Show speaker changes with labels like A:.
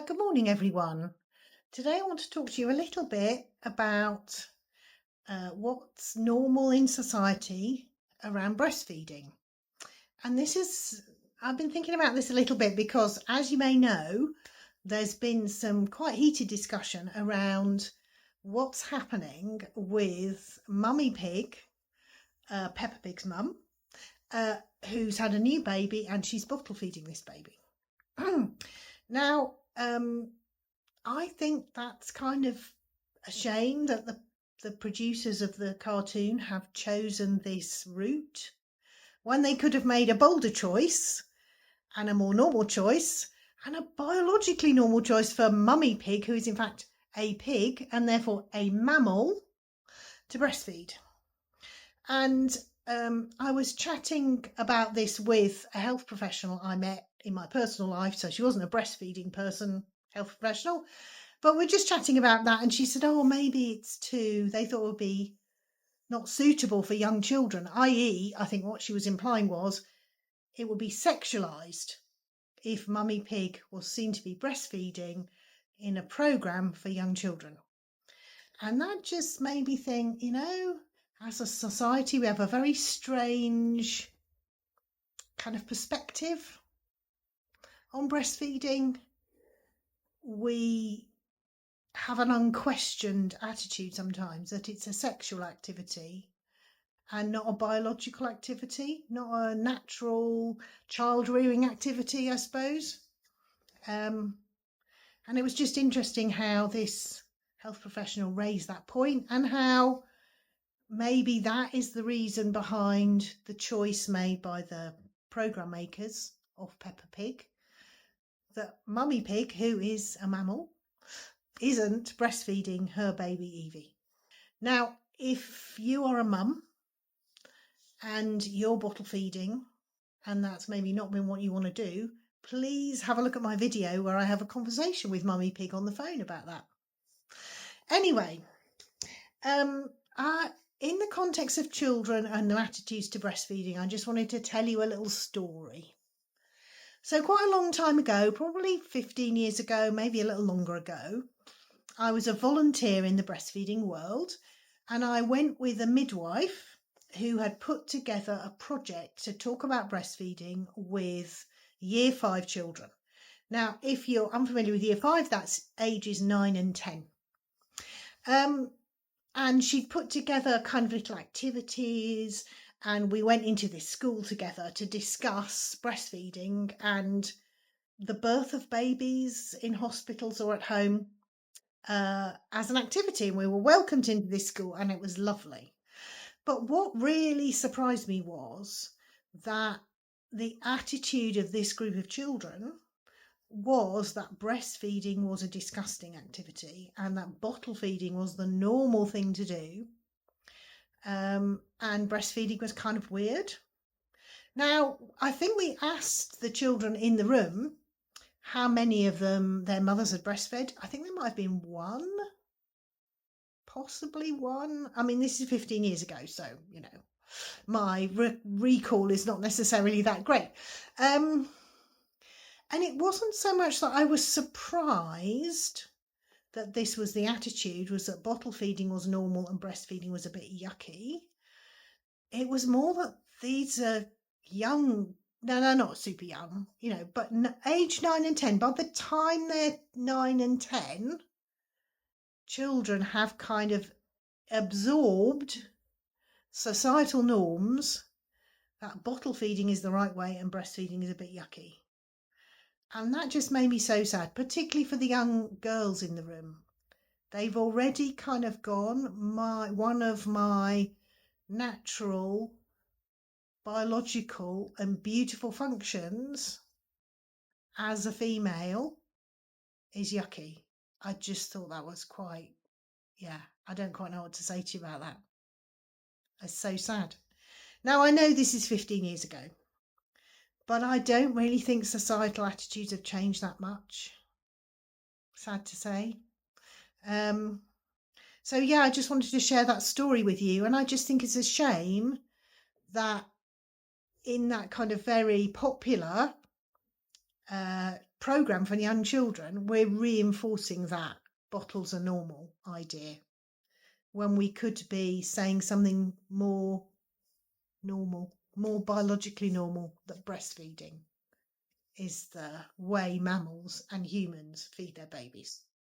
A: Good morning, everyone. Today I want to talk to you a little bit about what's normal in society around breastfeeding. And I've been thinking about this a little bit because, as you may know, there's been some quite heated discussion around what's happening with Mummy Pig, Peppa Pig's mum, who's had a new baby and she's bottle feeding this baby. Now, I think that's kind of a shame that the producers of the cartoon have chosen this route when they could have made a bolder choice and a more normal choice and a biologically normal choice for Mummy Pig, who is in fact a pig and therefore a mammal, to breastfeed. And I was chatting about this with a health professional I met in my personal life. So she wasn't a breastfeeding person, health professional, but we're just chatting about that. And she said, oh, maybe they thought it would be not suitable for young children, i.e., I think what she was implying was it would be sexualized if Mummy Pig was seen to be breastfeeding in a program for young children. And that just made me think, as a society, we have a very strange kind of perspective on breastfeeding. We have an unquestioned attitude sometimes that it's a sexual activity and not a biological activity, not a natural child rearing activity, I suppose. And it was just interesting how this health professional raised that point and how maybe that is the reason behind the choice made by the program makers of Peppa Pig, that Mummy Pig, who is a mammal, isn't breastfeeding her baby Evie. Now, if you are a mum and you're bottle feeding and that's maybe not been what you want to do, please have a look at my video where I have a conversation with Mummy Pig on the phone about that. Anyway, in the context of children and their attitudes to breastfeeding, I just wanted to tell you a little story. So quite a long time ago, probably 15 years ago, maybe a little longer ago, I was a volunteer in the breastfeeding world, and I went with a midwife who had put together a project to talk about breastfeeding with Year 5 children. Now, if you're unfamiliar with Year 5, that's ages 9 and 10. And she'd put together kind of little activities, and we went into this school together to discuss breastfeeding and the birth of babies in hospitals or at home as an activity. And we were welcomed into this school and it was lovely. But what really surprised me was that the attitude of this group of children was that breastfeeding was a disgusting activity and that bottle feeding was the normal thing to do, and breastfeeding was kind of weird. Now, I think we asked the children in the room how many of them their mothers had breastfed. I think there might have been one, possibly one. I mean, this is 15 years ago, so my recall is not necessarily that great. And it wasn't so much that I was surprised that this was the attitude, was that bottle feeding was normal and breastfeeding was a bit yucky. It was more that these are young, no, not super young, but age 9 and 10. By the time they're 9 and 10, children have kind of absorbed societal norms that bottle feeding is the right way and breastfeeding is a bit yucky. And that just made me so sad, particularly for the young girls in the room. They've already kind of gone, one of my natural, biological and beautiful functions as a female is yucky. I just thought that was I don't quite know what to say to you about that. It's so sad. Now, I know this is 15 years ago, but I don't really think societal attitudes have changed that much. Sad to say. So I just wanted to share that story with you. And I just think it's a shame that in that kind of very popular program for young children, we're reinforcing that bottles are normal idea when we could be saying something more normal, more biologically normal, that breastfeeding is the way mammals and humans feed their babies.